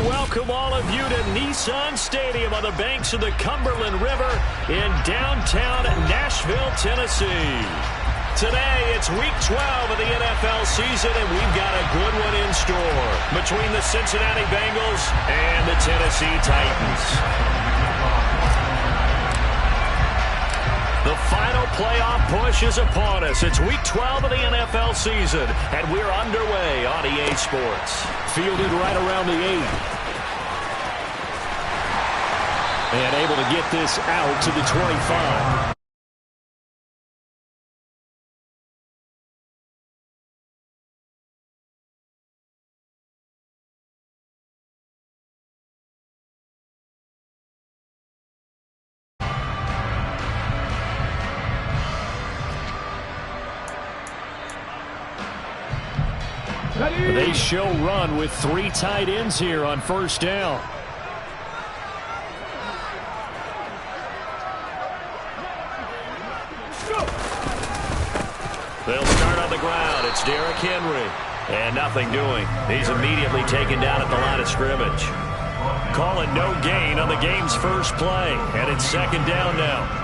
welcome all of you to Nissan Stadium on the banks of the Cumberland River in downtown Nashville, Tennessee. Today, it's Week 12 of the NFL season, and we've got a good one in store between the Cincinnati Bengals and the Tennessee Titans. The final playoff push is upon us. It's Week 12 of the NFL season, and we're underway on EA Sports. Fielded right around the 8. And able to get this out to the 25. They show run with 3 tight ends here on first down. They'll start on the ground. It's Derrick Henry. And nothing doing. He's immediately taken down at the line of scrimmage. Calling no gain on the game's first play. And it's second down now.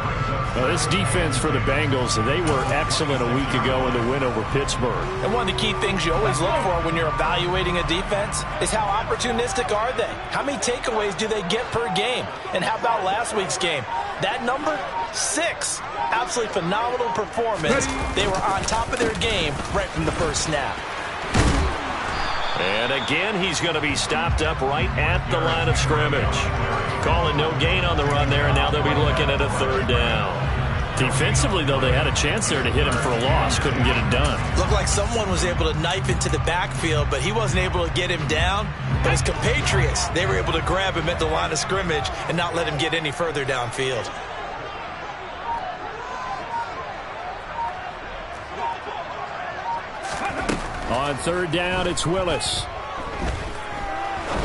Well, this defense for the Bengals, they were excellent a week ago in the win over Pittsburgh. And one of the key things you always look for when you're evaluating a defense is how opportunistic are they? How many takeaways do they get per game? And how about last week's game? That number, 6. Absolutely phenomenal performance. They were on top of their game right from the first snap. And again, he's going to be stopped up right at the line of scrimmage. Calling no gain on the run there, and now they'll be looking at a third down. Defensively, though, they had a chance there to hit him for a loss. Couldn't get it done. Looked like someone was able to knife into the backfield, but he wasn't able to get him down. But his compatriots, they were able to grab him at the line of scrimmage and not let him get any further downfield. On third down, it's Willis.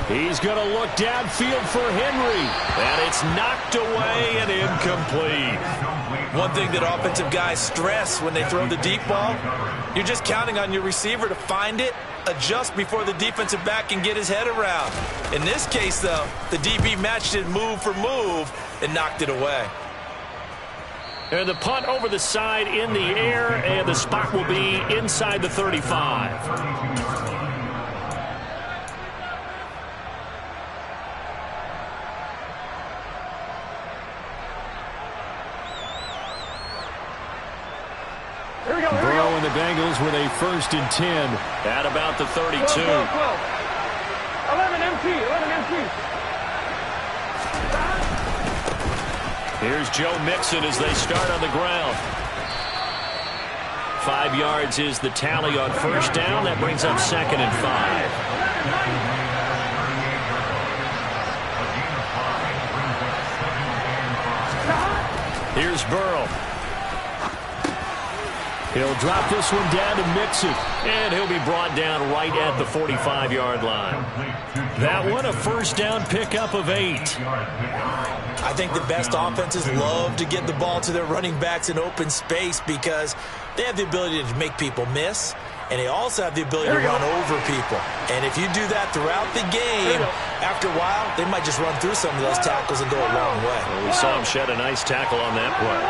He's going to look downfield for Henry. And it's knocked away and incomplete. One thing that offensive guys stress when they throw the deep ball, you're just counting on your receiver to find it, adjust before the defensive back can get his head around. In this case, though, the DB matched it move for move and knocked it away. And the punt over the side in the air, and the spot will be inside the 35. Burrow and the Bengals with a 1st and 10 at about the 32. 12. 11 empty. Here's Joe Mixon as they start on the ground. 5 yards is the tally on first down. That brings up 2nd and 5. Here's Burrow. He'll drop this one down to Mixon, and he'll be brought down right at the 45-yard line. That one, a first down pickup of 8. I think the best offenses love to get the ball to their running backs in open space because they have the ability to make people miss, and they also have the ability to run over people. And if you do that throughout the game, after a while, they might just run through some of those tackles and go a long way. Well, we saw him shed a nice tackle on that play.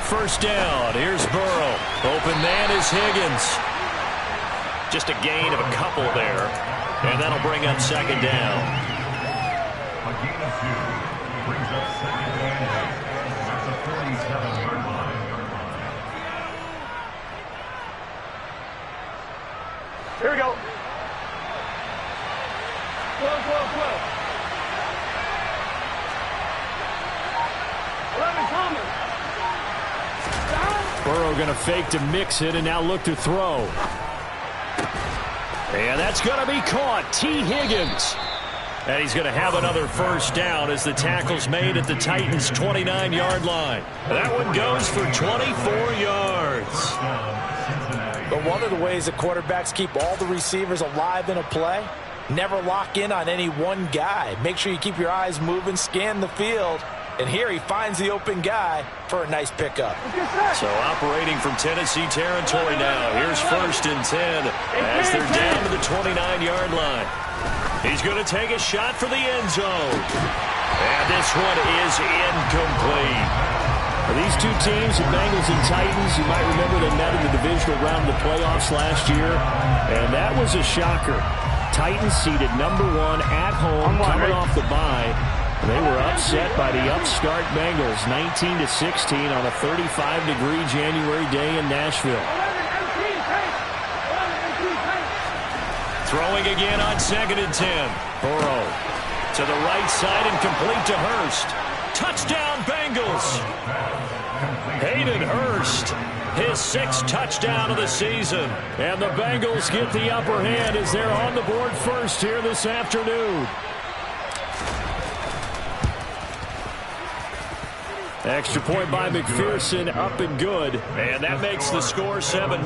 First down. Here's Burrow. Open man is Higgins. Just a gain of a couple there. And that'll bring up 2nd down. A gain of 2 brings up 2nd and 8 at the 47-yard line. Here we go. 12. 11 Thomas. Burrow going to fake to mix it and now look to throw. And that's going to be caught. T. Higgins. And he's going to have another first down as the tackle's made at the Titans' 29-yard line. That one goes for 24 yards. But one of the ways that quarterbacks keep all the receivers alive in a play, never lock in on any one guy. Make sure you keep your eyes moving, scan the field, And here he finds the open guy for a nice pickup. So operating from Tennessee territory now. Here's 1st and 10 as they're down to the 29-yard line. He's going to take a shot for the end zone. And this one is incomplete. These two teams, the Bengals and Titans, you might remember they met in the divisional round of the playoffs last year. And that was a shocker. Titans seeded number 1 at home, coming off the bye. They were upset by the upstart Bengals, 19-16 on a 35-degree January day in Nashville. Throwing again on 2nd and 10. Burrow to the right side and complete to Hurst. Touchdown, Bengals. Hayden Hurst, his 6th touchdown of the season. And the Bengals get the upper hand as they're on the board first here this afternoon. Extra point by McPherson, up and good. And that makes the score 7-0.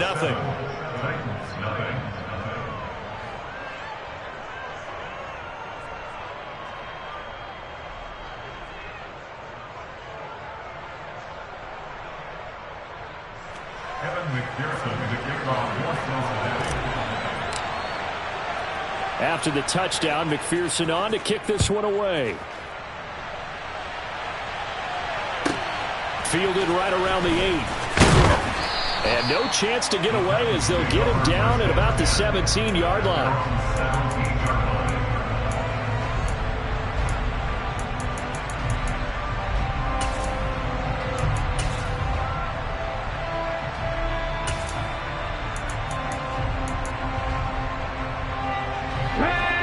After the touchdown, McPherson on to kick this one away. Fielded right around the 8. And no chance to get away as they'll get him down at about the 17-yard line.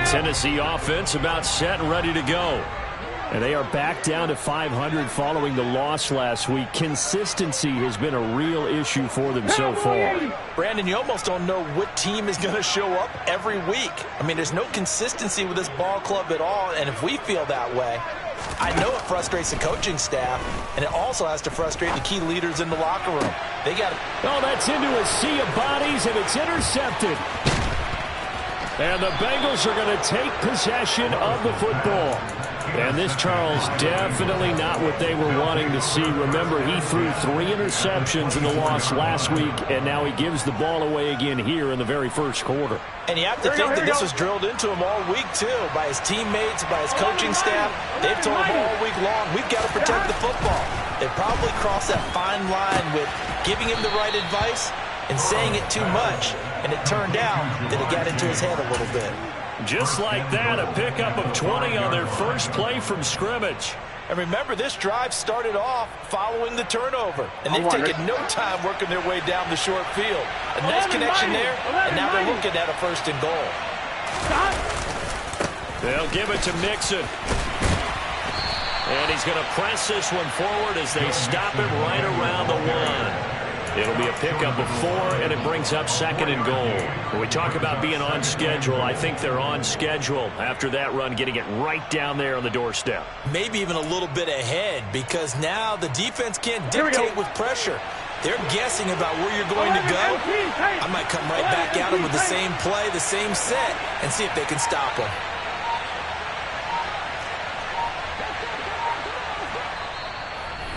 Tennessee offense about set and ready to go. And they are back down to 500 following the loss last week. Consistency has been a real issue for them so far. Brandon, you almost don't know what team is going to show up every week. I mean, there's no consistency with this ball club at all, and if we feel that way, I know it frustrates the coaching staff, and it also has to frustrate the key leaders in the locker room. They got to... Oh, that's into a sea of bodies, and it's intercepted. And the Bengals are going to take possession of the football. And this, Charles, definitely not what they were wanting to see. Remember, he threw 3 interceptions in the loss last week, and now he gives the ball away again here in the very first quarter. And you have to think that this was drilled into him all week, too, by his teammates, by his coaching staff. They've told him all week long, we've got to protect the football. They probably crossed that fine line with giving him the right advice and saying it too much, and it turned out that it got into his head a little bit. Just like that, a pickup of 20 on their first play from scrimmage. And remember, this drive started off following the turnover, and they've taken no time working their way down the short field. A nice connection there, and now they're looking at a 1st and goal. They'll give it to Mixon. And he's going to press this one forward as they stop him right around the 1. It'll be a pickup of 4, and it brings up 2nd and goal. When we talk about being on schedule, I think they're on schedule after that run, getting it right down there on the doorstep. Maybe even a little bit ahead, because now the defense can't dictate with pressure. They're guessing about where you're going to go. I might come right back at them with the same play, the same set, and see if they can stop them.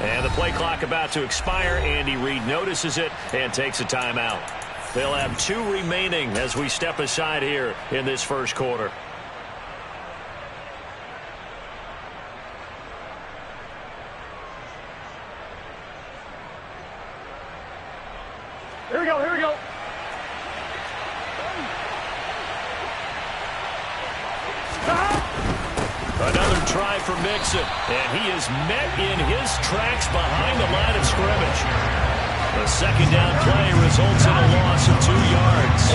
And the play clock about to expire. Andy Reid notices it and takes a timeout. They'll have 2 remaining as we step aside here in this first quarter. Here we go, here we go. Another try for Mixon, and he is met in his tracks behind the line of scrimmage. The 2nd down play results in a loss of 2 yards.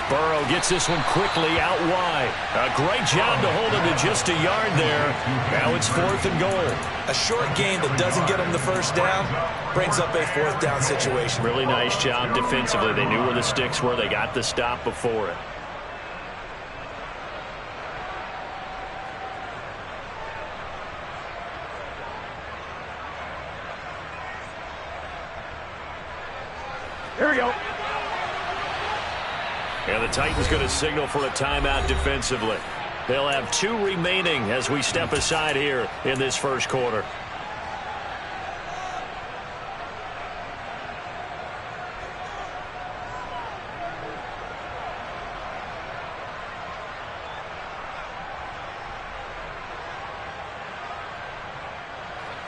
Burrow gets this one quickly out wide. A great job to hold him to just a yard there. Now it's 4th and goal. A short game that doesn't get them the 1st down brings up a 4th down situation. Really nice job defensively. They knew where the sticks were. They got the stop before it. Here we go. And the Titans going to signal for a timeout defensively. They'll have 2 remaining as we step aside here in this first quarter.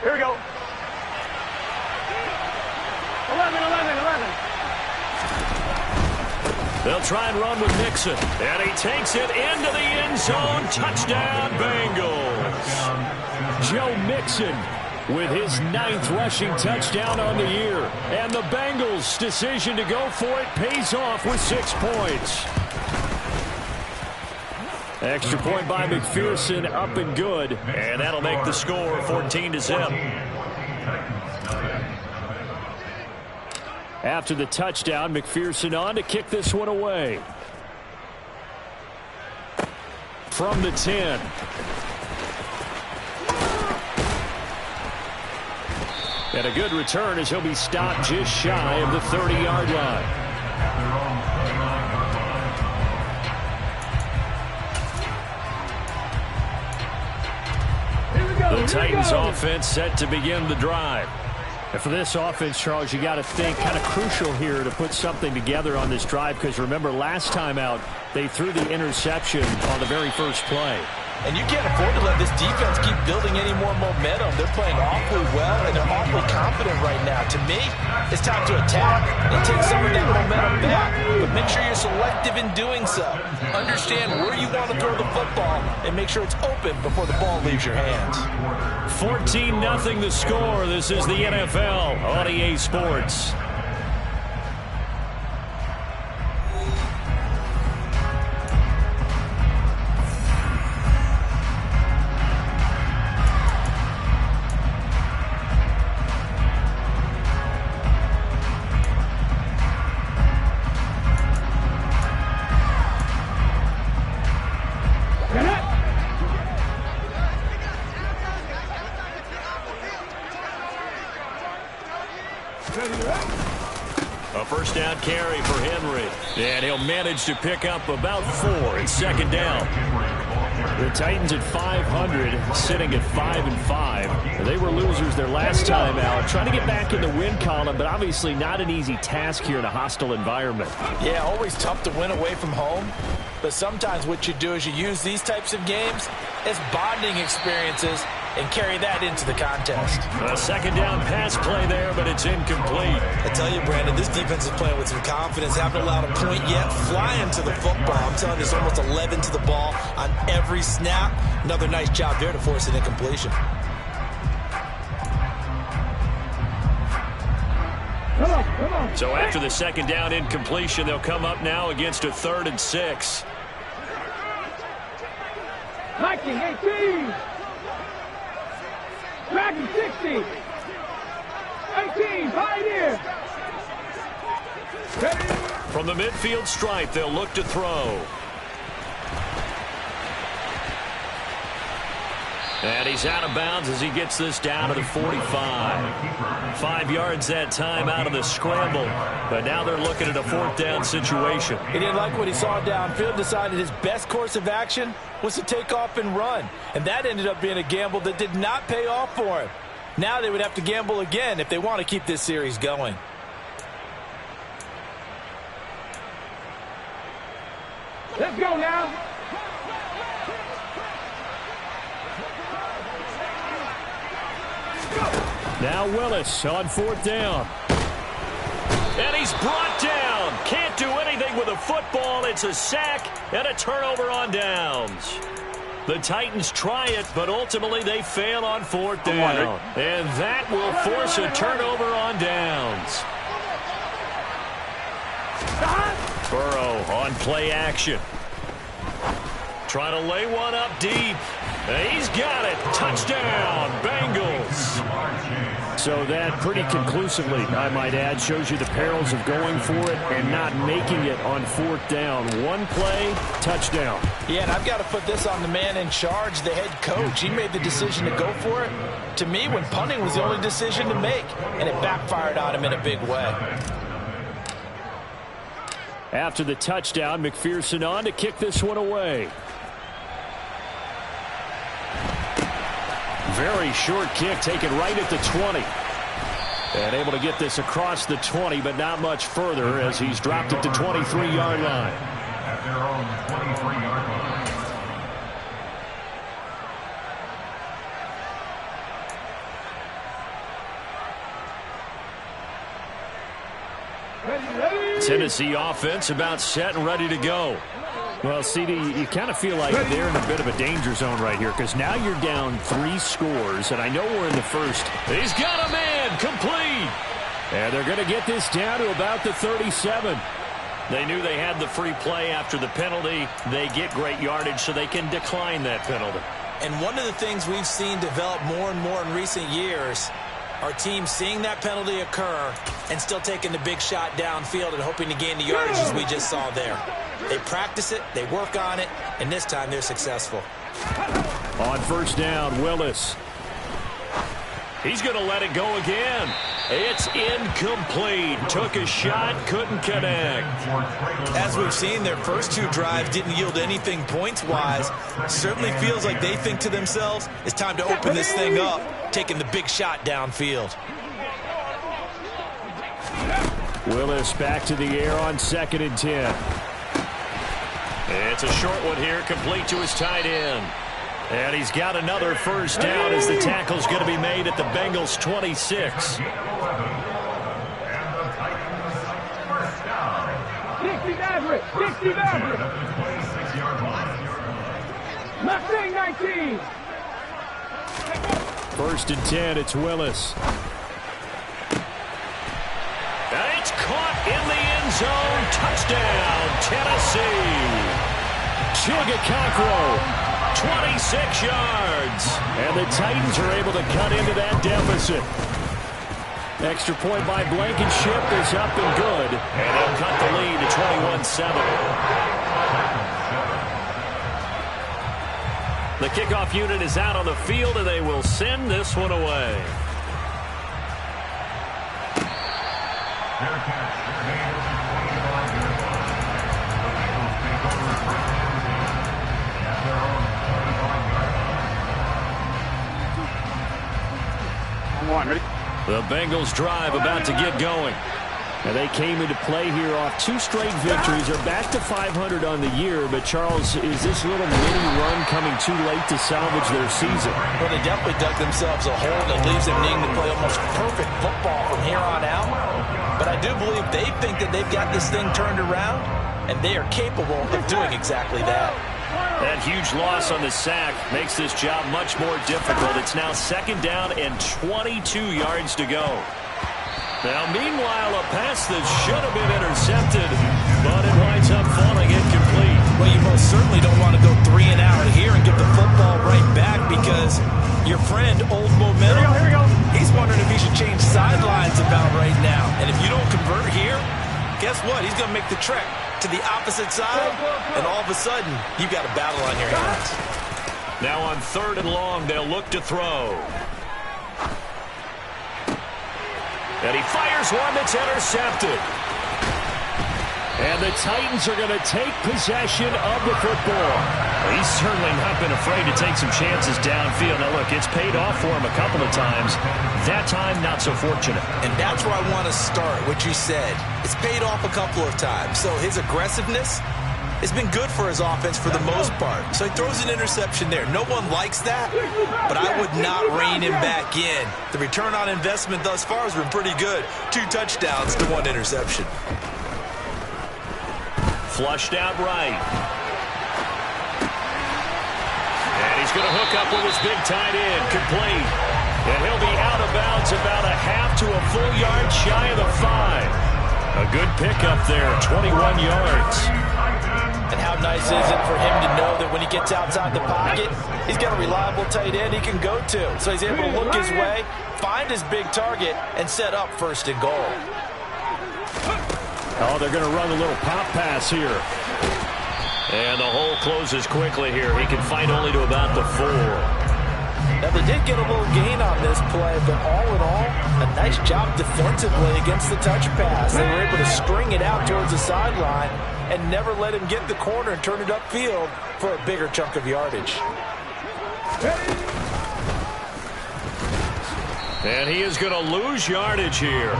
Here we go. 11. They'll try and run with Mixon. And he takes it into the end zone. Touchdown, Bengals. Joe Mixon with his 9th rushing touchdown on the year. And the Bengals' decision to go for it pays off with 6 points. Extra point by McPherson, up and good. And that'll make the score 14-0. After the touchdown, McPherson on to kick this one away. From the 10. And a good return as he'll be stopped just shy of the 30-yard line. The Titans offense set to begin the drive. And for this offense, Charles, you got to think kind of crucial here to put something together on this drive, because remember last time out they threw the interception on the very first play. And you can't afford to let this defense keep building any more momentum. They're playing awfully well, and they're awfully confident right now. To me, it's time to attack and take some of that momentum back. But make sure you're selective in doing so. Understand where you want to throw the football and make sure it's open before the ball leaves your hands. 14-0 the score. This is the NFL on EA Sports. A first down carry for Henry. And he'll manage to pick up about 4 in second down. The Titans at 500, sitting at 5-5. They were losers their last time out, trying to get back in the win column, but obviously not an easy task here in a hostile environment. Yeah, always tough to win away from home. But sometimes what you do is you use these types of games as bonding experiences and carry that into the contest. A second down pass play there, but it's incomplete. I tell you, Brandon, this defense is playing with some confidence. Haven't allowed a point yet. Flying to the football. I'm telling you, there's almost 11 to the ball on every snap. Another nice job there to force an incompletion. So after the second down incompletion, they'll come up now against a 3rd and 6. 19, 18. Dragon 60. 18, Pioneer. From the midfield stripe, they'll look to throw. And he's out of bounds as he gets this down to the 45. 5 yards that time out of the scramble. But now they're looking at a 4th down situation. He didn't like what he saw downfield, decided his best course of action was to take off and run. And that ended up being a gamble that did not pay off for him. Now they would have to gamble again if they want to keep this series going. Let's go now. Now Willis on 4th down. And he's brought down. Can't do anything with a football. It's a sack and a turnover on downs. The Titans try it, but ultimately they fail on 4th down. And that will force a turnover on downs. Burrow on play action. Trying to lay one up deep. He's got it. Touchdown, Bengals. So that pretty conclusively, I might add, shows you the perils of going for it and not making it on 4th down. One play, touchdown. Yeah, and I've got to put this on the man in charge, the head coach. He made the decision to go for it. To me, when punting was the only decision to make, and it backfired on him in a big way. After the touchdown, McPherson on to kick this one away. Very short kick taken right at the 20. And able to get this across the 20, but not much further as he's dropped it to 23-yard line. At their own 23-yard line. Tennessee offense about set and ready to go. Well, CD, you kind of feel like they're in a bit of a danger zone right here because now you're down 3 scores, and I know we're in the first. He's got a man complete. And they're going to get this down to about the 37. They knew they had the free play after the penalty. They get great yardage so they can decline that penalty. And one of the things we've seen develop more and more in recent years are teams seeing that penalty occur and still taking the big shot downfield and hoping to gain the yardage as we just saw there. They practice it, they work on it, and this time they're successful. On first down, Willis. He's going to let it go again. It's incomplete. Took a shot, couldn't connect. As we've seen, their first 2 drives didn't yield anything points-wise. Certainly feels like they think to themselves, it's time to open this thing up, taking the big shot downfield. Willis back to the air on 2nd and 10. It's a short one here, complete to his tight end. And he's got another first down as the tackle's going to be made at the Bengals 26. 60 Maverick, 60 Maverick. Mustang 19. First and 10, it's Willis. And it's caught in the end zone. Touchdown, Tennessee. Chigakakro. 26 yards. And the Titans are able to cut into that deficit. Extra point by Blankenship is up and good. And they'll cut the lead to 21-7. The kickoff unit is out on the field, and they will send this one away. The Bengals drive about to get going. And they came into play here off 2 straight victories. They're back to 500 on the year. But, Charles, is this little mini run coming too late to salvage their season? Well, they definitely dug themselves a hole that leaves them needing to play almost perfect football from here on out. But I do believe they think that they've got this thing turned around, and they are capable of doing exactly that. That huge loss on the sack makes this job much more difficult. It's now 2nd down and 22 yards to go. Now, meanwhile, a pass that should have been intercepted, but it winds up falling incomplete. Well, you most certainly don't want to go 3 and out here and get the football right back because your friend, Old Momentum, he's wondering if he should change sidelines about right now. And if you don't convert here, guess what? He's going to make the trek to the opposite side, and all of a sudden, you've got a battle on your hands. Now on 3rd and long, they'll look to throw. And he fires one that's intercepted. And the Titans are going to take possession of the football. He's certainly not been afraid to take some chances downfield. Now, look, it's paid off for him a couple of times. That time, not so fortunate. And that's where I want to start, what you said. It's paid off a couple of times. So his aggressiveness has been good for his offense for the most part. So he throws an interception there. No one likes that, but I would not rein him back in. The return on investment thus far has been pretty good. 2 touchdowns to 1 interception. Flushed out right. And he's going to hook up with his big tight end. Complete. And he'll be out of bounds about a half to a full yard shy of the 5. A good pickup there, 21 yards. And how nice is it for him to know that when he gets outside the pocket, he's got a reliable tight end he can go to. So he's able to look his way, find his big target, and set up 1st and goal. Oh, they're going to run a little pop pass here. And the hole closes quickly here. He can fight only to about the 4. Now, they did get a little gain on this play, but all in all, a nice job defensively against the touch pass. They were able to string it out towards the sideline and never let him get the corner and turn it upfield for a bigger chunk of yardage. And he is going to lose yardage here.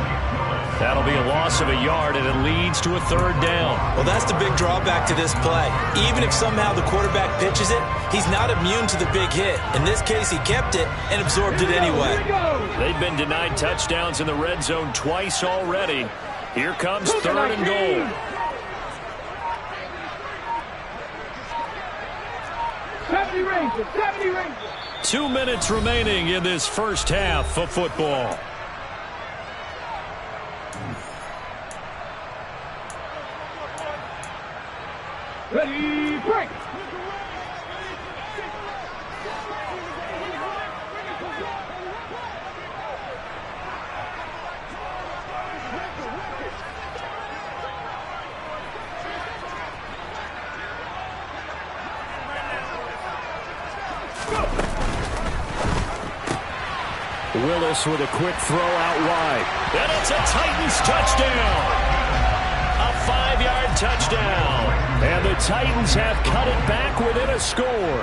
That'll be a loss of a yard, and it leads to a third down. Well, that's the big drawback to this play. Even if somehow the quarterback pitches it, he's not immune to the big hit. In this case, he kept it and absorbed it anyway. They've been denied touchdowns in the red zone twice already. Here comes third and goal. 70 Rangers, 70 Rangers. 2 minutes remaining in this first half of football. Ready, break. Willis with a quick throw out wide. And it's a Titans touchdown. A 5-yard touchdown. And the Titans have cut it back within a score.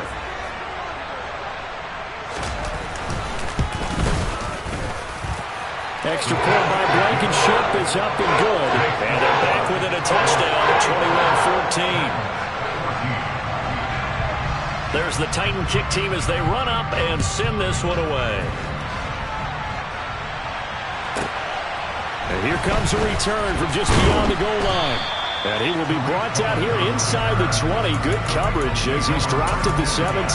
Extra point by Blankenship is up and good. And they're back within a touchdown at 21-14. There's the Titan kick team as they run up and send this one away. And here comes a return from just beyond the goal line. And he will be brought down here inside the 20. Good coverage as he's dropped at the 17.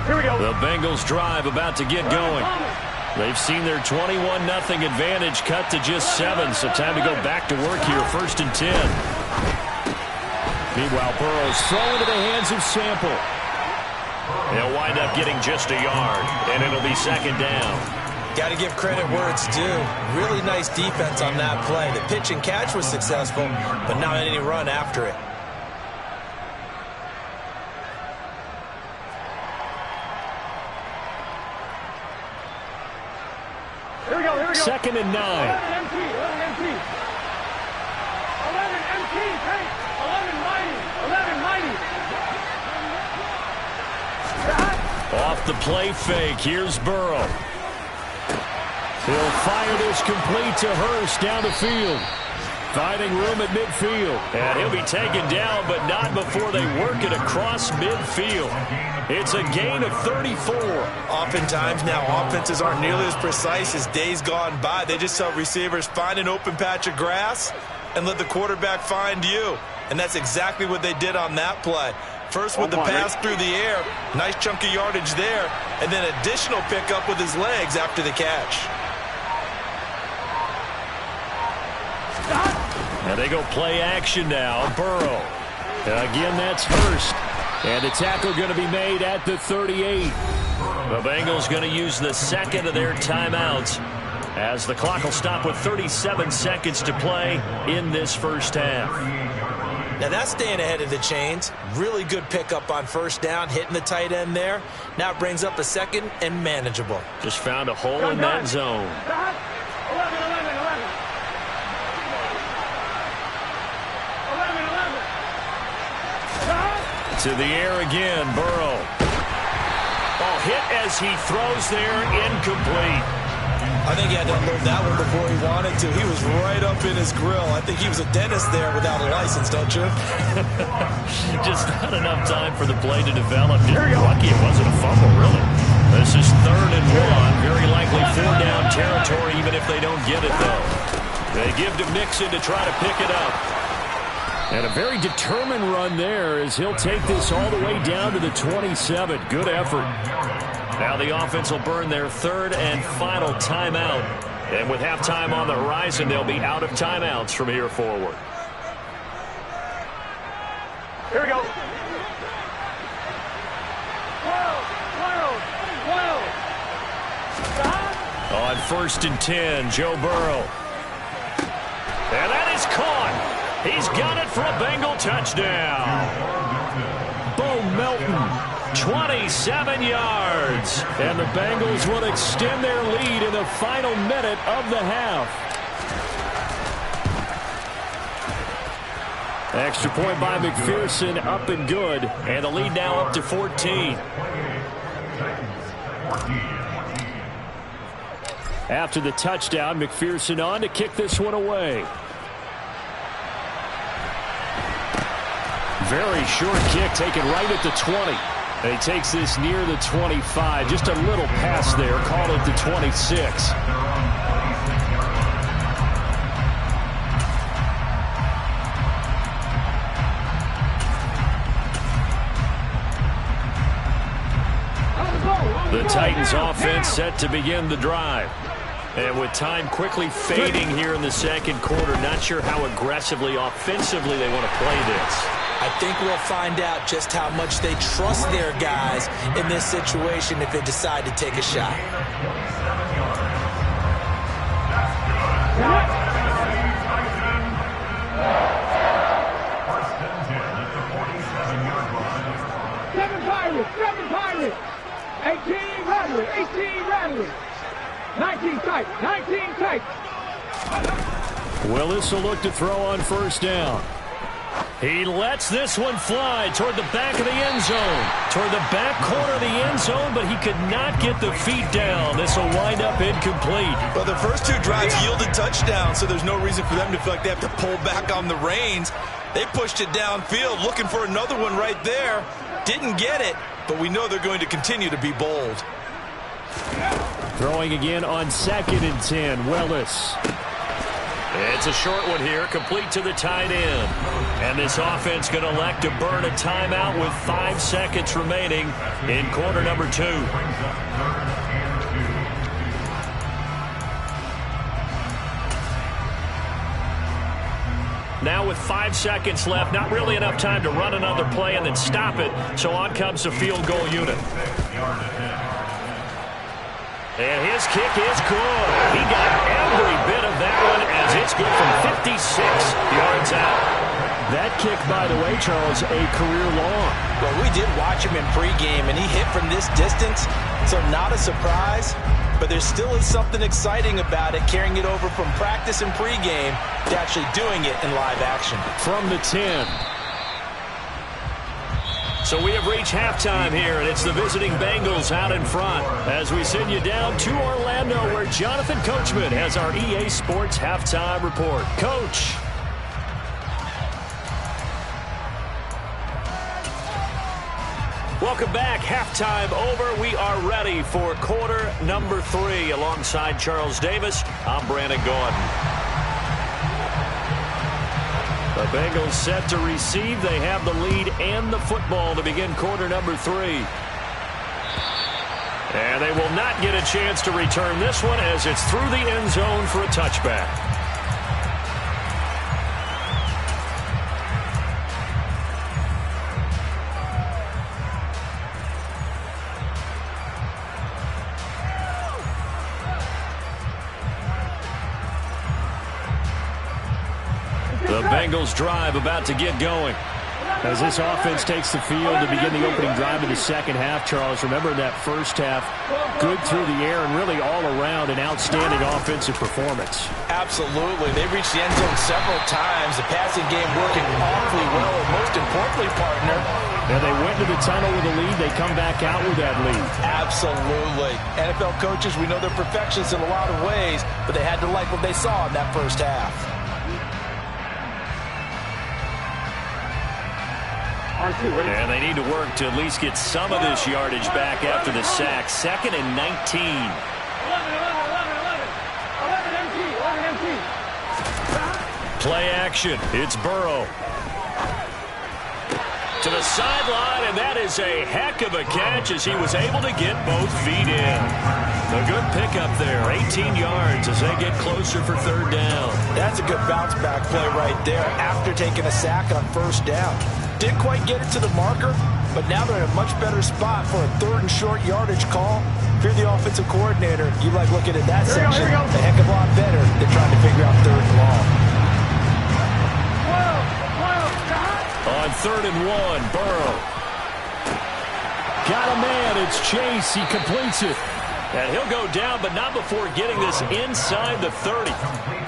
Here we go. The Bengals drive about to get going. They've seen their 21-0 advantage cut to just 7, so time to go back to work here, 1st and 10. Meanwhile, Burrow's thrown into the hands of Sample. They'll wind up getting just a yard, and it'll be 2nd down. Got to give credit where it's due. Really nice defense on that play. The pitch and catch was successful, but not any run after it. Here we go, here we go. 2nd and 9. 11 MT, 11 MT. 11 MT, hey, 11 mighty, 11 mighty. Off the play fake, here's Burrow. He'll fire this complete to Hurst down the field. Finding room at midfield. And he'll be taken down, but not before they work it across midfield. It's a gain of 34. Oftentimes now offenses aren't nearly as precise as days gone by. They just tell receivers, find an open patch of grass and let the quarterback find you. And that's exactly what they did on that play. First with the pass through the air, nice chunk of yardage there, and then additional pickup with his legs after the catch. And they go play action now. Burrow. Again, that's Hurst. And the tackle going to be made at the 38. The Bengals going to use the 2nd of their timeouts as the clock will stop with 37 seconds to play in this first half. Now that's staying ahead of the chains. Really good pickup on 1st down, hitting the tight end there. Now it brings up a 2nd and manageable. Just found a hole in that zone. 11, 11, 11. 11, 11. To the air again, Burrow. Oh, hit as he throws there, incomplete. I think he had to unload that one before he wanted to. He was right up in his grill. I think he was a dentist there without a license, don't you? Just not enough time for the play to develop. Lucky it wasn't a fumble, really. This is 3rd and 1. Very likely 4-down territory, even if they don't get it, though. They give to Mixon to try to pick it up. And a very determined run there as he'll take this all the way down to the 27. Good effort. Now the offense will burn their 3rd and final timeout. And with halftime on the horizon, they'll be out of timeouts from here forward. Here we go. 12, 12, 12. On 1st and 10, Joe Burrow. And that is caught. He's got it for a Bengal touchdown. Bo Melton. 27 yards. And the Bengals will extend their lead in the final minute of the half. Extra point by McPherson, up and good. And the lead now up to 14. After the touchdown, McPherson on to kick this one away. Very short kick taken right at the 20. And he takes this near the 25. Just a little pass there. Call it the 26. The Titans offense set to begin the drive. And with time quickly fading here in the second quarter, not sure how aggressively, offensively they want to play this. I think we'll find out just how much they trust their guys in this situation if they decide to take a shot. Seven Pirates. 18 Rattlers. 19 tight. Willis will look to throw on first down. He lets this one fly toward the back of the end zone. Toward the back corner of the end zone, but he could not get the feet down. This will wind up incomplete. Well, the first two drives yielded touchdowns, so there's no reason for them to feel like they have to pull back on the reins. They pushed it downfield, looking for another one right there. Didn't get it, but we know they're going to continue to be bold. Throwing again on 2nd and 10, Willis. It's a short one here, complete to the tight end. And this offense going to elect to burn a timeout with 5 seconds remaining in quarter number 2. Now with 5 seconds left, not really enough time to run another play and then stop it. So on comes the field goal unit. And his kick is good. He got every bit of that one as it's good from 56 yards out. That kick, by the way, Charles, a career long. Well, we did watch him in pregame, and he hit from this distance, so not a surprise. But there still is something exciting about it, carrying it over from practice and pregame to actually doing it in live action. From the 10. So we have reached halftime here, and it's the visiting Bengals out in front as we send you down to Orlando, where Jonathan Coachman has our EA Sports halftime report. Coach. Welcome back. Halftime over. We are ready for quarter number 3. Alongside Charles Davis, I'm Brandon Gordon. The Bengals set to receive. They have the lead and the football to begin quarter number 3. And they will not get a chance to return this one as it's through the end zone for a touchback. The Bengals drive about to get going. As this offense takes the field to begin the opening drive of the second half, Charles, remember that first half, good through the air and really all around an outstanding offensive performance. Absolutely. They reached the end zone several times. The passing game working awfully well, and most importantly, partner. And they went to the tunnel with a lead. They come back out with that lead. Absolutely. NFL coaches, we know they're perfectionists in a lot of ways, but they had to like what they saw in that first half. And they need to work to at least get some of this yardage back after the sack. 2nd and 19. 11 MT. Play action. It's Burrow. To the sideline, and that is a heck of a catch as he was able to get both feet in. A good pickup there. 18 yards as they get closer for 3rd down. That's a good bounce back play right there after taking a sack on 1st down. Didn't quite get it to the marker, but now they're in a much better spot for a 3rd and short yardage call. If you're the offensive coordinator, you like looking at that section a heck of a lot better than trying to figure out 3rd and long. 12. on 3rd and 1. Burrow. Got a man. It's Chase. He completes it. And he'll go down, but not before getting this inside the 30.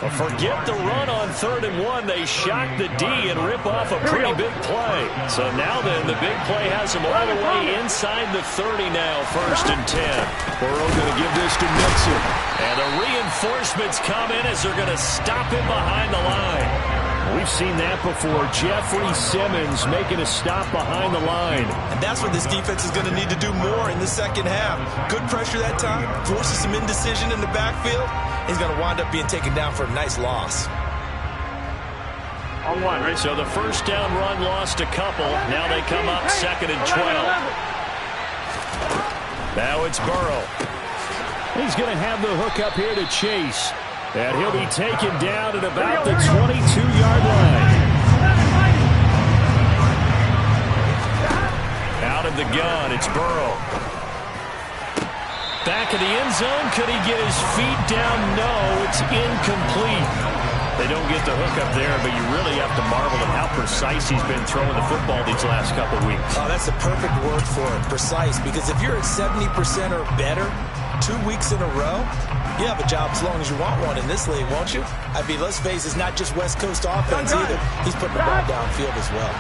But forget the run on 3rd and 1. They shock the D and rip off a pretty big play. So now then, the big play has him all the way inside the 30 now, 1st and 10. Burrow going to give this to Mixon. And the reinforcements come in as they're going to stop him behind the line. We've seen that before. Jeffrey Simmons making a stop behind the line. And that's what this defense is going to need to do more in the second half. Good pressure that time, forces some indecision in the backfield. He's going to wind up being taken down for a nice loss. On one, right? So the first down run lost a couple. Now they come up 2nd and 12. Now it's Burrow. He's going to have the hook up here to Chase. And he'll be taken down at about the 22-yard line. Out of the gun, it's Burrow. Back of the end zone. Could he get his feet down? No, it's incomplete. They don't get the hook up there, but you really have to marvel at how precise he's been throwing the football these last couple weeks. Oh, that's the perfect word for it, precise, because if you're at 70% or better 2 weeks in a row, you have a job as long as you want one in this league, won't you? I mean, let's face it, it's not just West Coast offense either. He's putting the ball downfield as well.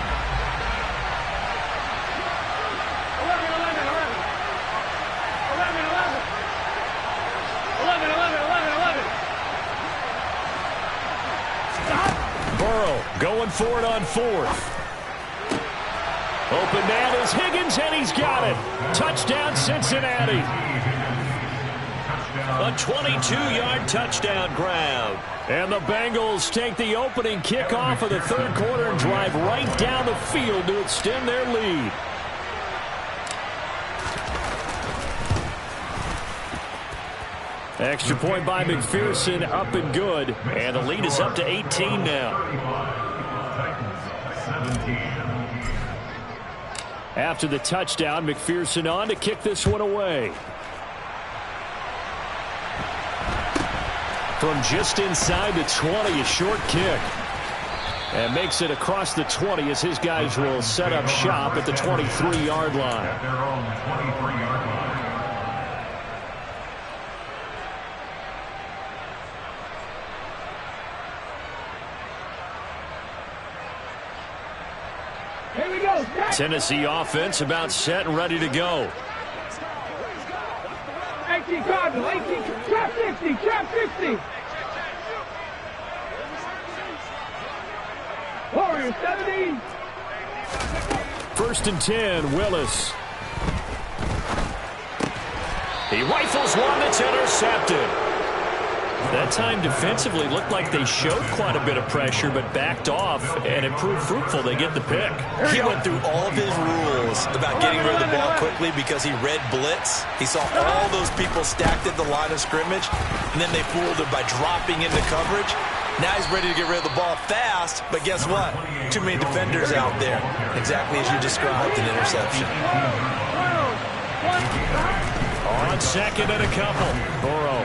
11. Burrow going for it on 4th. Open man is Higgins, and he's got it. Touchdown, Cincinnati. A 22-yard touchdown grab. And the Bengals take the opening kickoff of the 3rd quarter and drive right down the field to extend their lead. Extra point by McPherson, up and good. And the lead is up to 18 now. After the touchdown, McPherson on to kick this one away. From just inside the 20, a short kick. And makes it across the 20 as his guys will set up shop at the 23-yard line. At their own 23-yard line. Here we go. Tennessee offense about set and ready to go. 18 Cardinal, 18, trap 60, trap 60. Warriors 17. 1st and 10, Willis. He rifles one that's intercepted. That time defensively looked like they showed quite a bit of pressure, but backed off, and it proved fruitful. They get the pick. He went through all of his rules about getting rid of the ball quickly because he read blitz. He saw all those people stacked at the line of scrimmage, and then they fooled him by dropping into coverage. Now he's ready to get rid of the ball fast, but guess what? Too many defenders out there. Exactly as you described, an interception. On 2nd and a couple. Burrow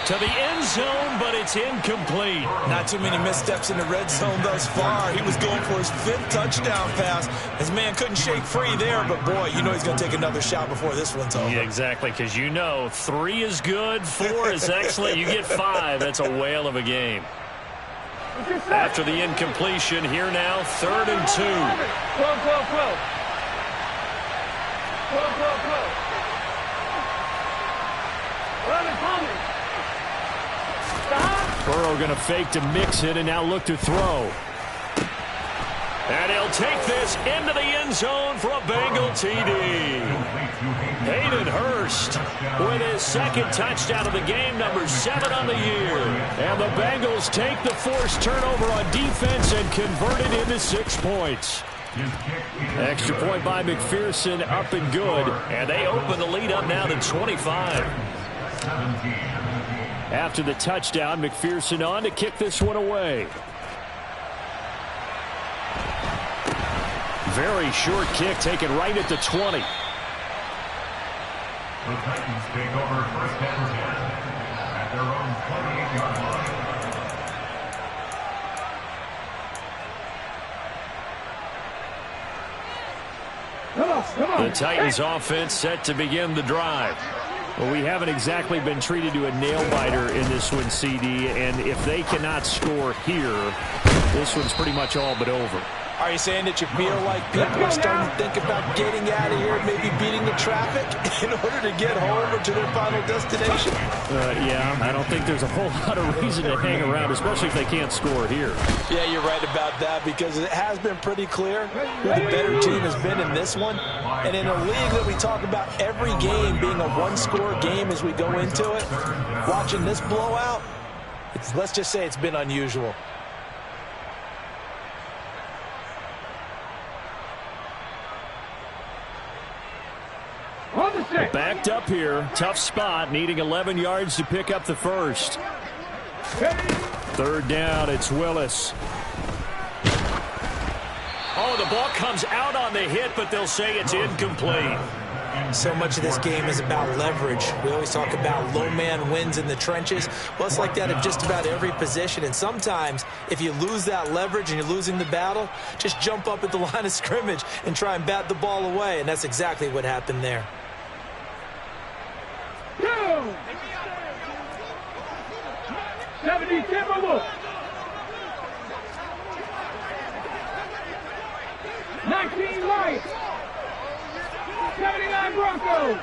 to the end zone, but it's incomplete. Not too many missteps in the red zone thus far. He was going for his 5th touchdown pass. His man couldn't shake free there, but boy, you know he's going to take another shot before this one's over. Yeah, exactly, because you know 3 is good, 4 is excellent. You get 5. That's a whale of a game. After the incompletion, here now, 3rd and 2. 12, 12, 12. 12, 12, 12. 11, Tommy. Burrow going to fake to Mixon and now look to throw. And he'll take this into the end zone for a Bengal TD. Hayden Hurst with his 2nd touchdown of the game, number 7 on the year. And the Bengals take the forced turnover on defense and convert it into 6 points. Extra point by McPherson, up and good. And they open the lead up now to 25. After the touchdown, McPherson on to kick this one away. Very short kick taken right at the 20. The Titans take over 1st and 10 at their own 28-yard line. The Titans offense set to begin the drive. Well, we haven't exactly been treated to a nail-biter in this one, CD, and if they cannot score here, this one's pretty much all but over. Are you saying that you feel like people are starting to think about getting out of here, maybe beating the traffic in order to get home or to their final destination? Yeah, I don't think there's a whole lot of reason to hang around, especially if they can't score here. Yeah, you're right about that because it has been pretty clear who the better team has been in this one. And in a league that we talk about every game being a one-score game as we go into it, watching this blowout, let's just say it's been unusual. Backed up here. Tough spot. Needing 11 yards to pick up the first. Third down. It's Willis. Oh, the ball comes out on the hit, but they'll say it's incomplete. So much of this game is about leverage. We always talk about low man wins in the trenches. Well, it's like that in just about every position. And sometimes, if you lose that leverage and you're losing the battle, just jump up at the line of scrimmage and try and bat the ball away. And that's exactly what happened there. 70 Timberwolves. 19 Lions. 79 Broncos.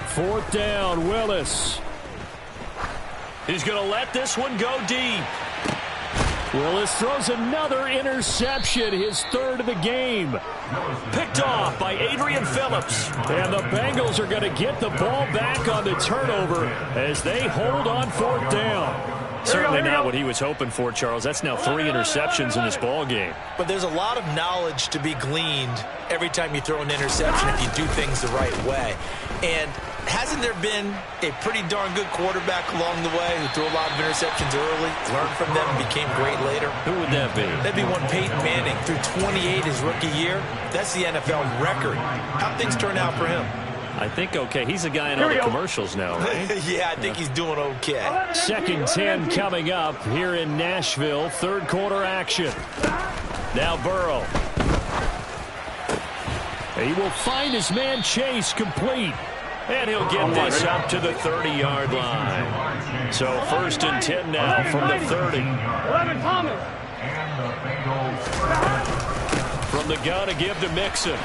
Fourth down, Willis. He's going to let this one go deep. Willis throws another interception, his third of the game. Picked off by Adrian Phillips. And the Bengals are going to get the ball back on the turnover as they hold on fourth down. Certainly not what he was hoping for, Charles. That's now 3 interceptions in this ball game. But there's a lot of knowledge to be gleaned every time you throw an interception if you do things the right way. And hasn't there been a pretty darn good quarterback along the way who threw a lot of interceptions early, learned from them, and became great later? Who would that be? That'd be one Peyton Manning. Threw 28 his rookie year. That's the NFL record. How'd things turn out for him? I think okay. He's a guy in all the commercials now, right? Yeah, I think he's doing okay. Second 10 coming up here in Nashville. Third quarter action. Now Burrow. He will find his man Chase complete. And he'll get this up to the 30-yard line. So first and 10 now from the 30. 11 Thomas. From the gun to give to Mixon.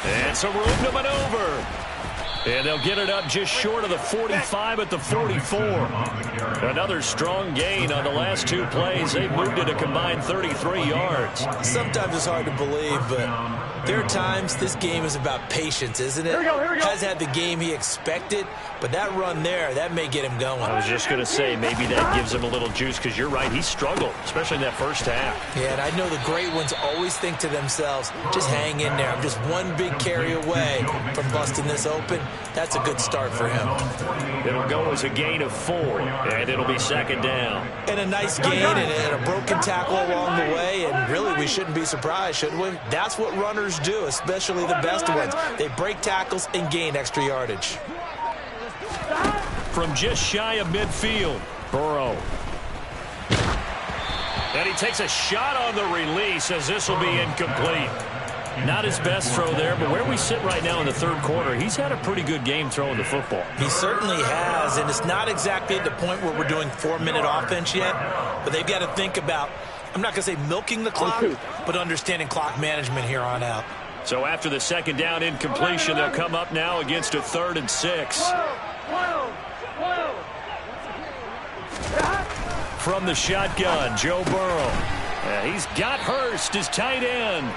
And some room to maneuver. And they'll get it up just short of the 45 at the 44. Another strong gain on the last 2 plays. They've moved it a combined 33 yards. Sometimes it's hard to believe, but there are times this game is about patience, isn't it? Here we go. Has had the game he expected, but that run there, that may get him going. I was just going to say, maybe that gives him a little juice, because you're right, he struggled, especially in that first half. Yeah, and I know the great ones always think to themselves, just hang in there. I'm just one big carry away from busting this open. That's a good start for him. It'll go as a gain of 4, and it'll be second down. And a nice gain and a broken tackle along the way, and really we shouldn't be surprised, should we? That's what runners do, especially the best ones. They break tackles and gain extra yardage. From just shy of midfield, Burrow. And he takes a shot on the release as this will be incomplete. Not his best throw there, but where we sit right now in the third quarter, he's had a pretty good game throwing the football. He certainly has, and it's not exactly at the point where we're doing 4-minute offense yet, but they've got to think about, I'm not going to say milking the clock, but understanding clock management here on out. So after the second down incompletion, they'll come up now against a 3rd and 6. From the shotgun, Joe Burrow. He's got Hurst, his tight end.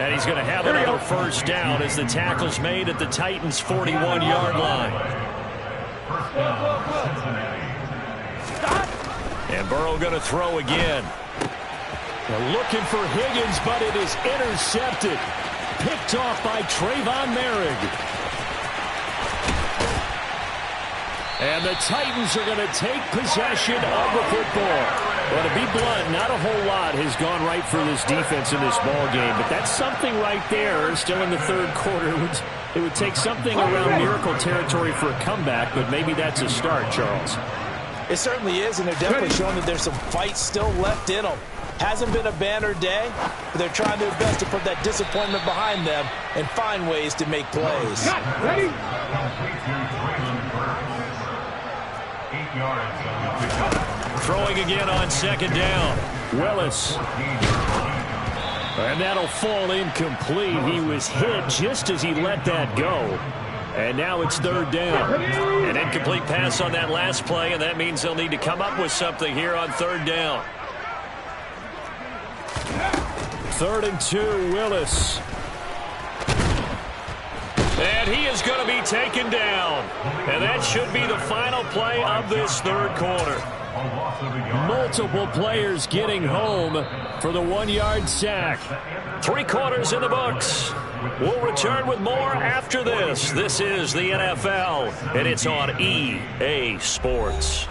And he's going to have another first down as the tackle's made at the Titans' 41-yard line. And Burrow going to throw again. They're looking for Higgins, but it is intercepted. Picked off by Trayvon Merrick. And the Titans are going to take possession of the football. Well, to be blunt, not a whole lot has gone right for this defense in this ball game, but that's something right there. Still in the third quarter, it would take something around miracle territory for a comeback, but maybe that's a start, Charles. It certainly is, and they're definitely showing that there's some fight still left in them. Hasn't been a banner day, but they're trying their best to put that disappointment behind them and find ways to make plays. Ready? 8 yards on the pickup. Throwing again on second down. Willis. And that'll fall incomplete. He was hit just as he let that go. And now it's third down. An incomplete pass on that last play, and that means they'll need to come up with something here on third down. 3rd and 2, Willis. And he is going to be taken down. And that should be the final play of this third quarter. Multiple players getting home for the 1-yard sack. 3 quarters in the books. We'll return with more after this. This is the NFL, and it's on EA Sports.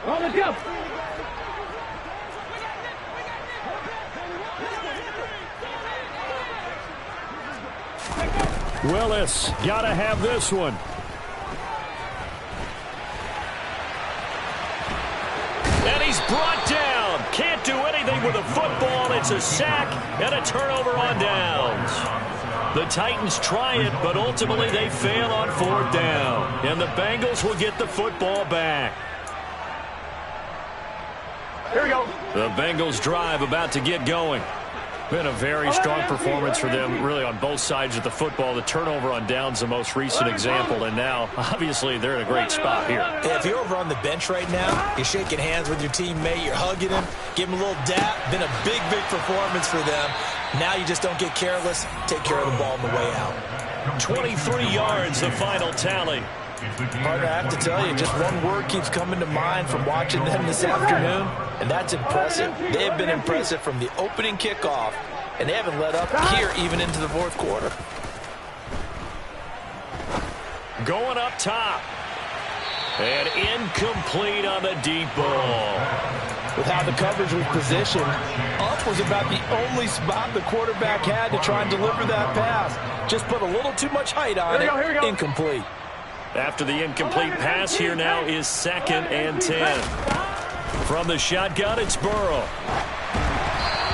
On the jump. Willis, gotta have this one. And he's brought down. Can't do anything with a football. It's a sack and a turnover on downs. The Titans try it, but ultimately they fail on 4th down. And the Bengals will get the football back. Here we go. The Bengals drive about to get going. Been a very strong performance for them, really, on both sides of the football. The turnover on downs, the most recent example, and now, obviously, they're in a great spot here. If you're over on the bench right now, you're shaking hands with your teammate, you're hugging him, give him a little dap. Been a big, big performance for them. Now you just don't get careless. Take care of the ball on the way out. 23 yards, the final tally. Partner, I have to tell you, just one word keeps coming to mind from watching them this afternoon, and that's impressive. They have been impressive from the opening kickoff, and they haven't let up here even into the 4th quarter. Going up top. And incomplete on the deep ball. With how the coverage was positioned, up was about the only spot the quarterback had to try and deliver that pass. Just put a little too much height on it. Here we go. Incomplete. After the incomplete pass, here now is 2nd and 10. From the shotgun, it's Burrow.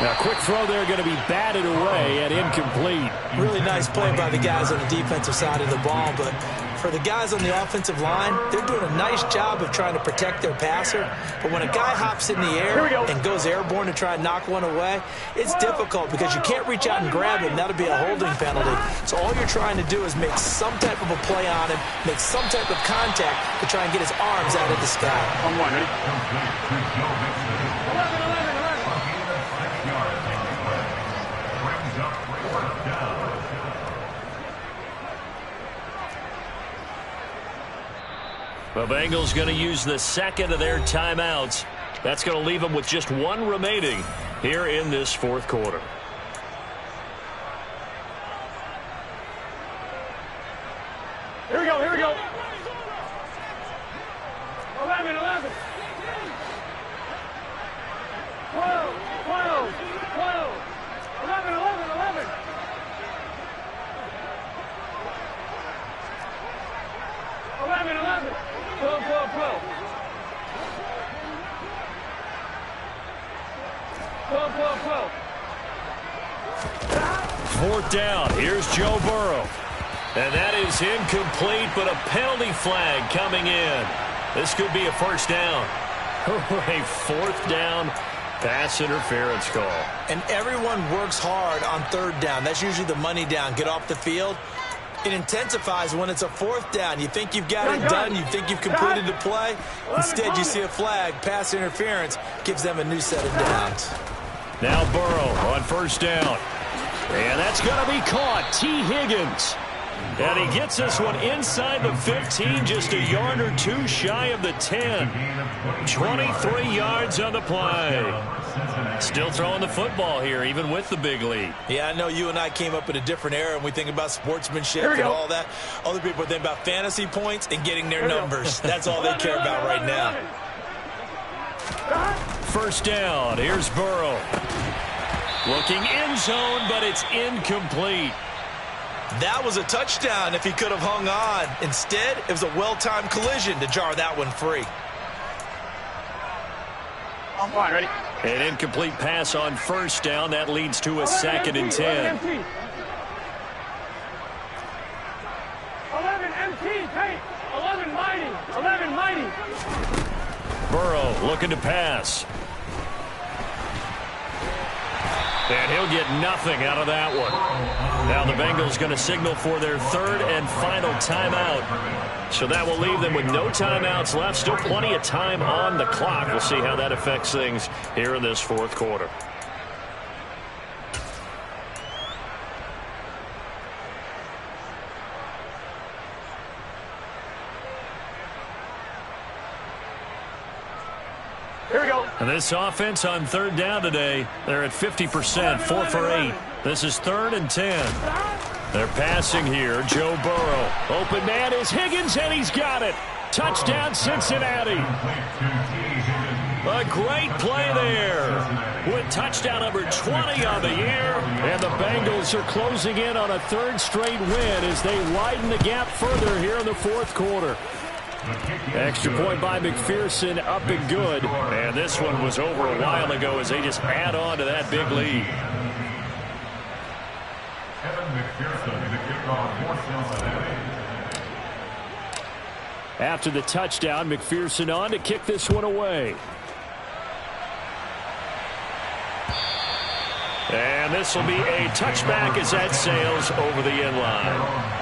Now, quick throw there, going to be batted away and incomplete. Really nice play by the guys on the defensive side of the ball, but for the guys on the offensive line, they're doing a nice job of trying to protect their passer. But when a guy hops in the air and goes airborne to try and knock one away, it's difficult because you can't reach out and grab him. That'll be a holding penalty. So all you're trying to do is make some type of a play on him, make some type of contact to try and get his arms out of the sky. On 1, ready? 11. The Bengals going to use the 2nd of their timeouts. That's going to leave them with just 1 remaining here in this 4th quarter. Here we go, here we go. 11. 12. 11. 11. 12. 4th down. Here's Joe Burrow. And that is incomplete, but a penalty flag coming in. This could be a 1st down. A 4th down pass interference call. And everyone works hard on 3rd down. That's usually the money down. Get off the field. It intensifies when it's a 4th down. You think you've got it done. You think you've completed the play. Instead, you see a flag. Pass interference gives them a new set of downs. Now Burrow on 1st down. And that's going to be caught. T. Higgins. And he gets this one inside the 15, just a yard or 2 shy of the 10. 23 yards on the play. Still throwing the football here, even with the big lead. Yeah, I know you and I came up in a different era, and we think about sportsmanship and all that. Other people think about fantasy points and getting their numbers. That's all they care about right now. 1st down. Here's Burrow. Looking end zone, but it's incomplete. That was a touchdown if he could have hung on. Instead, it was a well-timed collision to jar that one free. I'm fine, ready? An incomplete pass on first down. That leads to a 2nd and 10. 11 MT, take. 11 mighty. 11 mighty. Burrow looking to pass. And he'll get nothing out of that one. Now the Bengals going to signal for their 3rd and final timeout. So that will leave them with no timeouts left. Still plenty of time on the clock. We'll see how that affects things here in this 4th quarter. Here we go. And this offense on 3rd down today, they're at 50%, 4 for 8. This is 3rd and 10. They're passing here. Joe Burrow. Open man is Higgins, and he's got it. Touchdown, Cincinnati. A great play there. With touchdown number 20 on the year. And the Bengals are closing in on a 3rd straight win as they widen the gap further here in the 4th quarter. Extra point by McPherson, up and good. And this one was over a while ago as they just add on to that big lead. After the touchdown, McPherson on to kick this one away. And this will be a touchback as that sails over the end line.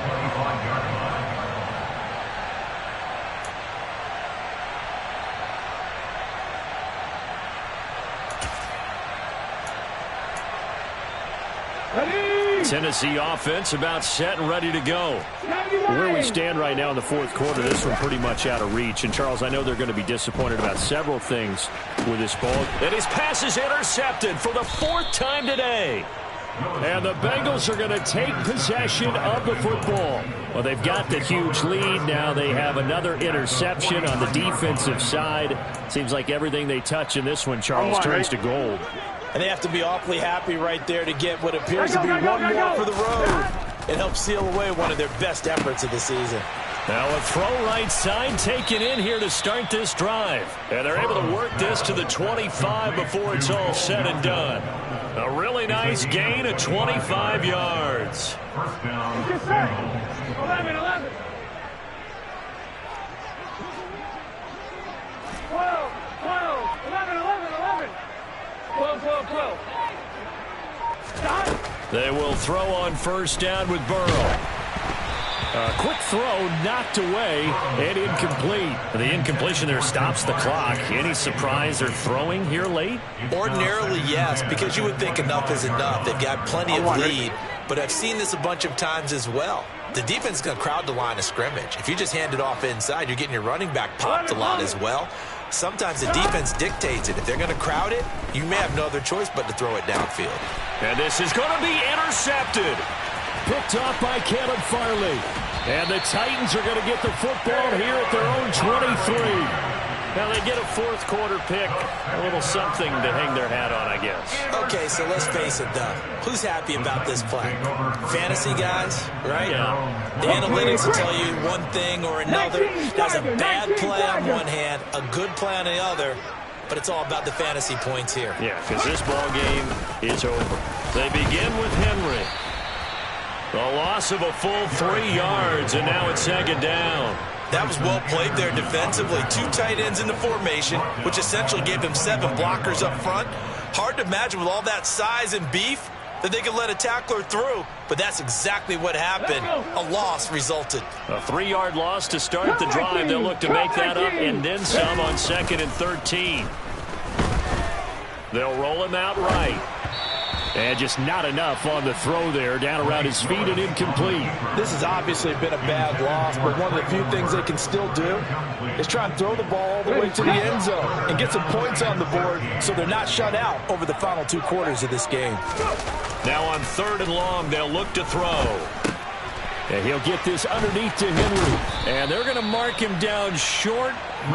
Tennessee offense about set and ready to go. Where we stand right now in the 4th quarter, this one pretty much out of reach. And, Charles, I know they're going to be disappointed about several things with this ball. And his pass is intercepted for the 4th time today. And the Bengals are going to take possession of the football. Well, they've got the huge lead. Now they have another interception on the defensive side. Seems like everything they touch in this one, Charles, turns to gold. And they have to be awfully happy right there to get what appears to be one more for the road and help seal away one of their best efforts of the season. Now a throw right side taken in here to start this drive. And they're able to work this to the 25 before it's all said and done. A really nice gain of 25 yards. First down. 11, 11. 12, 12, 11, 11, 11. 12, 12, 12. Stop. They will throw on first down with Burrow. A quick throw knocked away and incomplete. The incompletion there stops the clock. Any surprise they're throwing here late? Ordinarily, yes, because you would think enough is enough. They've got plenty of lead, but I've seen this a bunch of times as well. The defense is going to crowd the line of scrimmage. If you just hand it off inside, you're getting your running back popped a lot as well. Sometimes the defense dictates it. If they're going to crowd it, you may have no other choice but to throw it downfield. And this is going to be intercepted. Picked off by Caleb Farley. And the Titans are going to get the football here at their own 23. Now they get a 4th quarter pick. A little something to hang their hat on, I guess. Okay, so let's face it, though. Who's happy about this play? Fantasy guys, right? Yeah. The analytics will tell you one thing or another. That's a bad play on one hand, a good play on the other. But it's all about the fantasy points here. Yeah, because this ball game is over. They begin with Henry. The loss of a full 3 yards, and now it's 2nd down. That was well played there defensively. 2 tight ends in the formation, which essentially gave them 7 blockers up front. Hard to imagine with all that size and beef that they could let a tackler through, but that's exactly what happened. A loss resulted. A 3-yard loss to start the drive. They'll look to make that up and then some on 2nd and 13. They'll roll him out right. And just not enough on the throw there. Down around his feet and incomplete. This has obviously been a bad loss, but one of the few things they can still do is try and throw the ball all the way to the end zone and get some points on the board so they're not shut out over the final 2 quarters of this game. Now on 3rd and long, they'll look to throw. And he'll get this underneath to Henry. And they're going to mark him down short,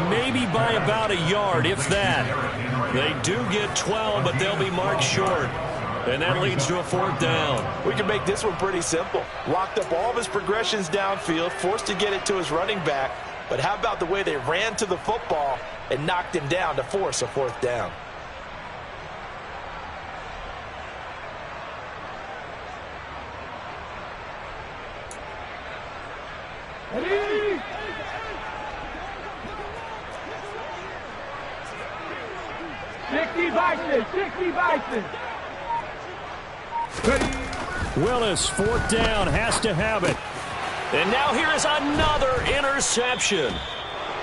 maybe by about a yard, if that. They do get 12, but they'll be marked short. And that leads to a 4th down. We can make this one pretty simple. Locked up all of his progressions downfield, forced to get it to his running back. But how about the way they ran to the football and knocked him down to force a 4th down? Ready? Sixty Bison. Willis, 4th down, has to have it. And now here is another interception.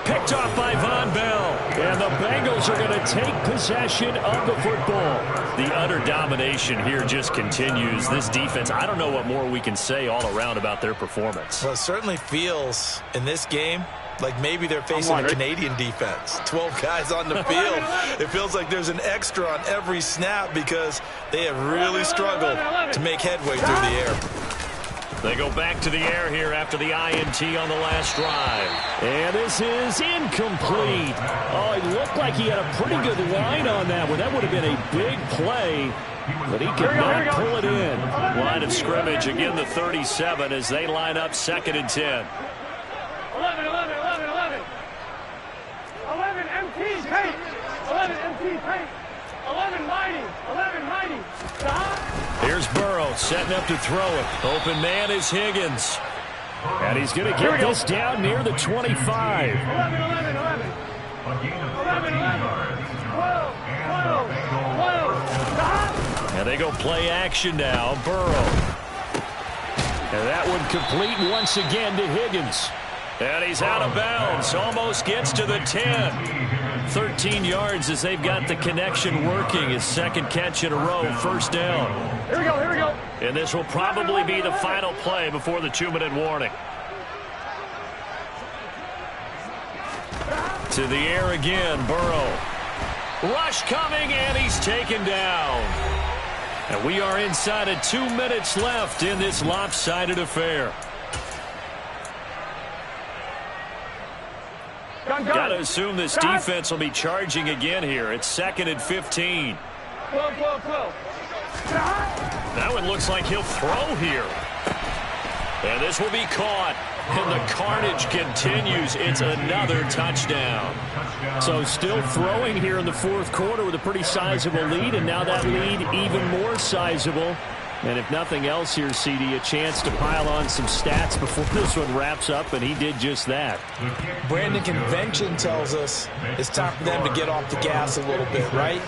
Picked off by Von Bell. And the Bengals are going to take possession of the football. The utter domination here just continues. This defense, I don't know what more we can say all around about their performance. Well, it certainly feels in this game like maybe they're facing a Canadian defense. 12 guys on the field. It feels like there's an extra on every snap because they have really struggled to make headway through the air. They go back to the air here after the INT on the last drive. And this is incomplete. Oh, it looked like he had a pretty good line on that one. That would have been a big play, but he could not pull it in. Line of scrimmage, again the 37 as they line up 2nd and 10. 11 MT paint. 11 MT paint. 11 mighty. 11 mighty. Here's Burrow setting up to throw it. Open man is Higgins. And he's going to get this down near the 25. 11. 12. And they go play action now. Burrow. And that one complete once again to Higgins. And he's out of bounds. Almost gets to the 10. 13 yards as they've got the connection working. His 2nd catch in a row. 1st down. Here we go. And this will probably be the final play before the 2-minute warning. To the air again. Burrow. Rush coming, and he's taken down. And we are inside of 2 minutes left in this lopsided affair. Got to assume this defense will be charging again here. It's 2nd and 15. 12. That one looks like he'll throw here. And this will be caught. And the carnage continues. It's another touchdown. So still throwing here in the 4th quarter with a pretty sizable lead. And now that lead even more sizable. And if nothing else here, CD, a chance to pile on some stats before this one wraps up, and he did just that. Brandon, convention tells us it's time for them to get off the gas a little bit, right?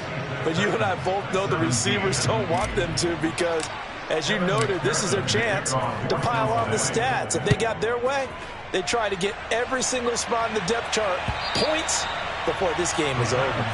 But you and I both know the receivers don't want them to because, as you noted, this is their chance to pile on the stats. If they got their way, they try to get every single spot in the depth chart points before this game is over.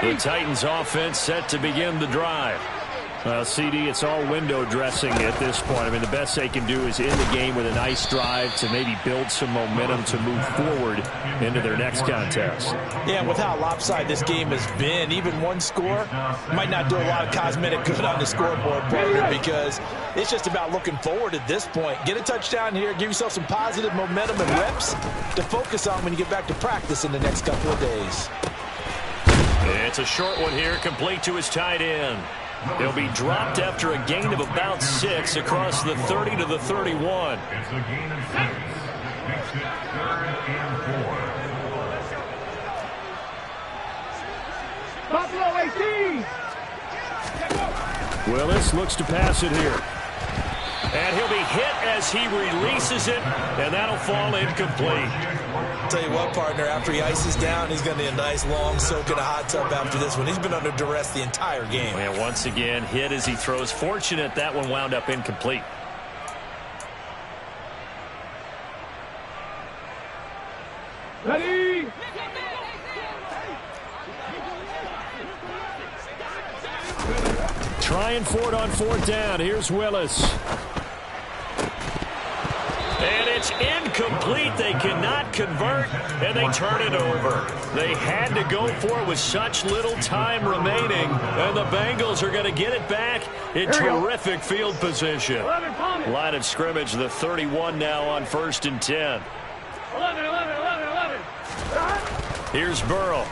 The Titans offense set to begin the drive. Well, CD, it's all window dressing at this point. I mean, the best they can do is end the game with a nice drive to maybe build some momentum to move forward into their next contest. Yeah, with how lopsided this game has been, even one score might not do a lot of cosmetic good on the scoreboard, partner, because it's just about looking forward at this point. Get a touchdown here, give yourself some positive momentum and reps to focus on when you get back to practice in the next couple of days. It's a short one here, complete to his tight end. He'll be dropped after a gain of about 6 across the 30 to the 31. It's a gain of 6. Makes it 3rd and 4. Buffalo 18. Willis looks to pass it here. And he'll be hit as he releases it, and that'll fall incomplete. Tell you what, partner, after he ices down, he's going to need a nice long soak in a hot tub after this one. He's been under duress the entire game. And once again, hit as he throws. Fortunate that one wound up incomplete. Ready? Trying for it on 4th down. Here's Willis. And It's incomplete. They cannot convert, and they turn it over. They had to go for it with such little time remaining, and the Bengals are going to get it back in terrific field position. Line of scrimmage, the 31 now on 1st and 10. 11. Here's Burrow.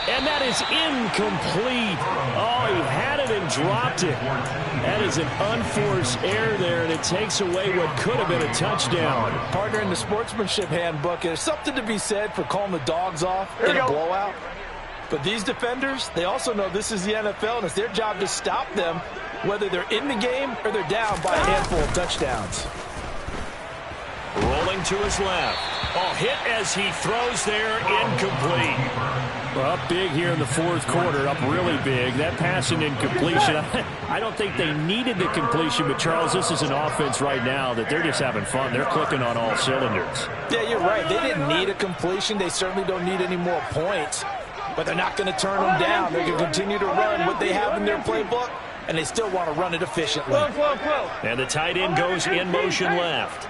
And that is incomplete. Oh, he had it and dropped it. That is an unforced error there, and it takes away what could have been a touchdown. Partner, in the sportsmanship handbook, there's something to be said for calling the dogs off in a blowout. But these defenders, they also know this is the NFL, and it's their job to stop them, whether they're in the game or they're down by a handful of touchdowns. Rolling to his left. Oh, hit as he throws there, incomplete. Well, up big here in the 4th quarter, up really big. That passing incompletion, I don't think they needed the completion, but Charles, this is an offense right now that they're just having fun. They're clicking on all cylinders. Yeah, you're right. They didn't need a completion. They certainly don't need any more points, but they're not going to turn them down. They're going to continue to run what they have in their playbook, and they still want to run it efficiently. And the tight end goes in motion left.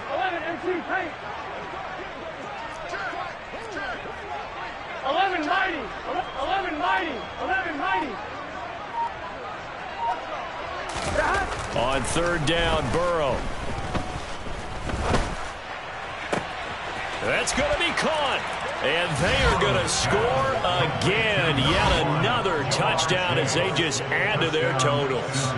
11 mighty. On 3rd down, Burrow. That's going to be caught. And they are going to score again. Yet another touchdown as they just add to their totals.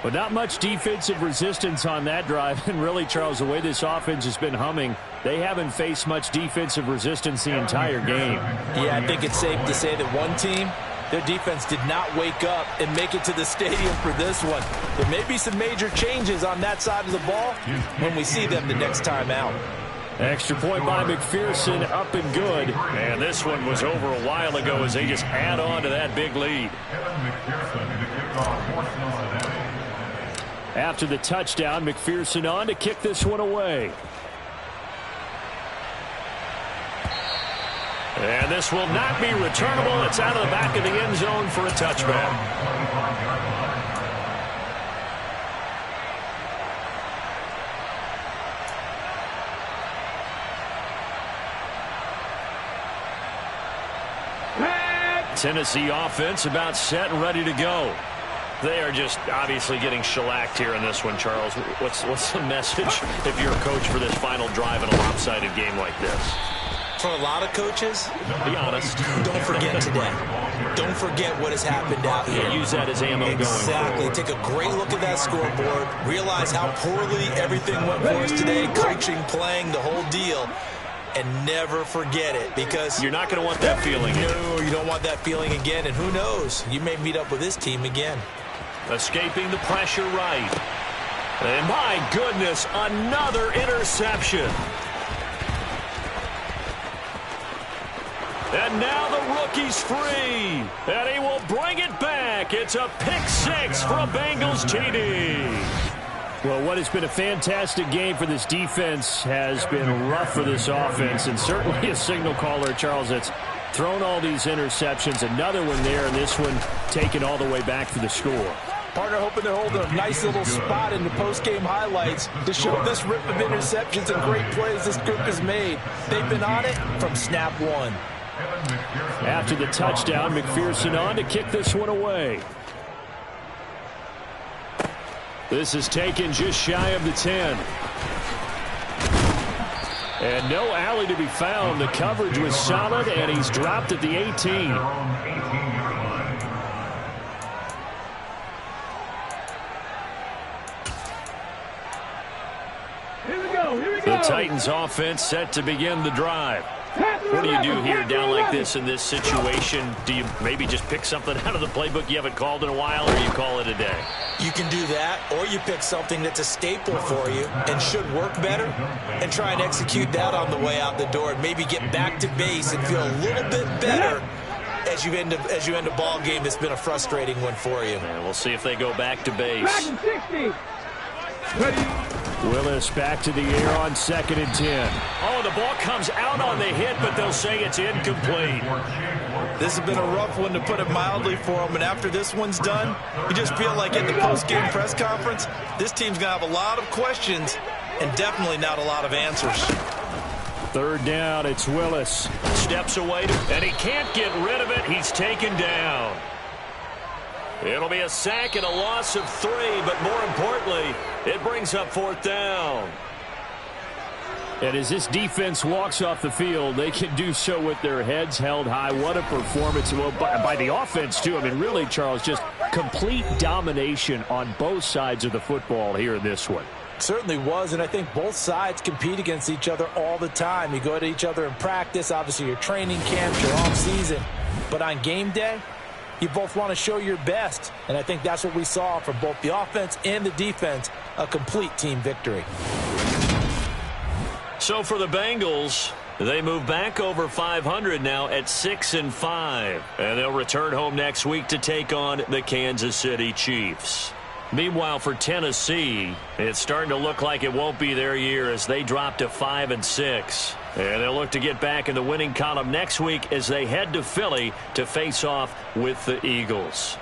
But not much defensive resistance on that drive. And really, Charles, the way this offense has been humming, they haven't faced much defensive resistance the entire game. Yeah, I think it's safe to say that one team, their defense did not wake up and make it to the stadium for this one. There may be some major changes on that side of the ball when we see them the next time out. Extra point by McPherson, up and good. And this one was over a while ago as they just add on to that big lead. After the touchdown, McPherson on to kick this one away. And this will not be returnable. It's out of the back of the end zone for a touchback. Tennessee offense about set and ready to go. They are just obviously getting shellacked here in this one, Charles. What's the message if you're a coach for this final drive in a lopsided game like this? For a lot of coaches, be honest. Don't forget today. Don't forget what has happened out here. Yeah, use that as ammo going Exactly. Take a great look at that scoreboard. Realize how poorly everything went for us today. Coaching, playing, the whole deal. And never forget it, because you're not going to want that feeling again. No, you don't want that feeling again. And who knows? You may meet up with this team again. Escaping the pressure right. And my goodness, another interception. And now the rookie's free. And he will bring it back. It's a pick six for a Bengals TD. Well, what has been a fantastic game for this defense has been rough for this offense, and certainly a signal caller, Charles, that's thrown all these interceptions. Another one there, and this one taken all the way back for the score. Partner hoping they're holding a nice little spot in the post-game highlights to show this rip of interceptions and great plays this group has made. They've been on it from snap one. After the touchdown, McPherson on to kick this one away. This is taken just shy of the 10. And no alley to be found. The coverage was solid, and he's dropped at the 18. Here we go. The Titans offense set to begin the drive. What do you do here down like this in this situation? Do you maybe just pick something out of the playbook you haven't called in a while, or you call it a day? You can do that, or you pick something that's a staple for you and should work better and try and execute that on the way out the door and maybe get back to base and feel a little bit better as you end a ball game that's been a frustrating one for you. And we'll see if they go back to base. Willis back to the air on 2nd and 10. Oh, the ball comes out on the hit, but they'll say it's incomplete. This has been a rough one, to put it mildly, for them. And after this one's done, you just feel like in the post-game press conference, this team's going to have a lot of questions and definitely not a lot of answers. Third down, it's Willis. Steps away, and he can't get rid of it. He's taken down. It'll be a sack and a loss of 3, but more importantly, it brings up 4th down. And as this defense walks off the field, they can do so with their heads held high. What a performance by the offense, too. I mean, really, Charles, just complete domination on both sides of the football here in this one. Certainly was, and I think both sides compete against each other all the time. You go to each other in practice, obviously your training camps, your off-season. But on game day, you both want to show your best. And I think that's what we saw from both the offense and the defense, a complete team victory. So for the Bengals, they move back over 500 now at 6-5. And they'll return home next week to take on the Kansas City Chiefs. Meanwhile, for Tennessee, it's starting to look like it won't be their year as they drop to 5-6. And they'll look to get back in the winning column next week as they head to Philly to face off with the Eagles.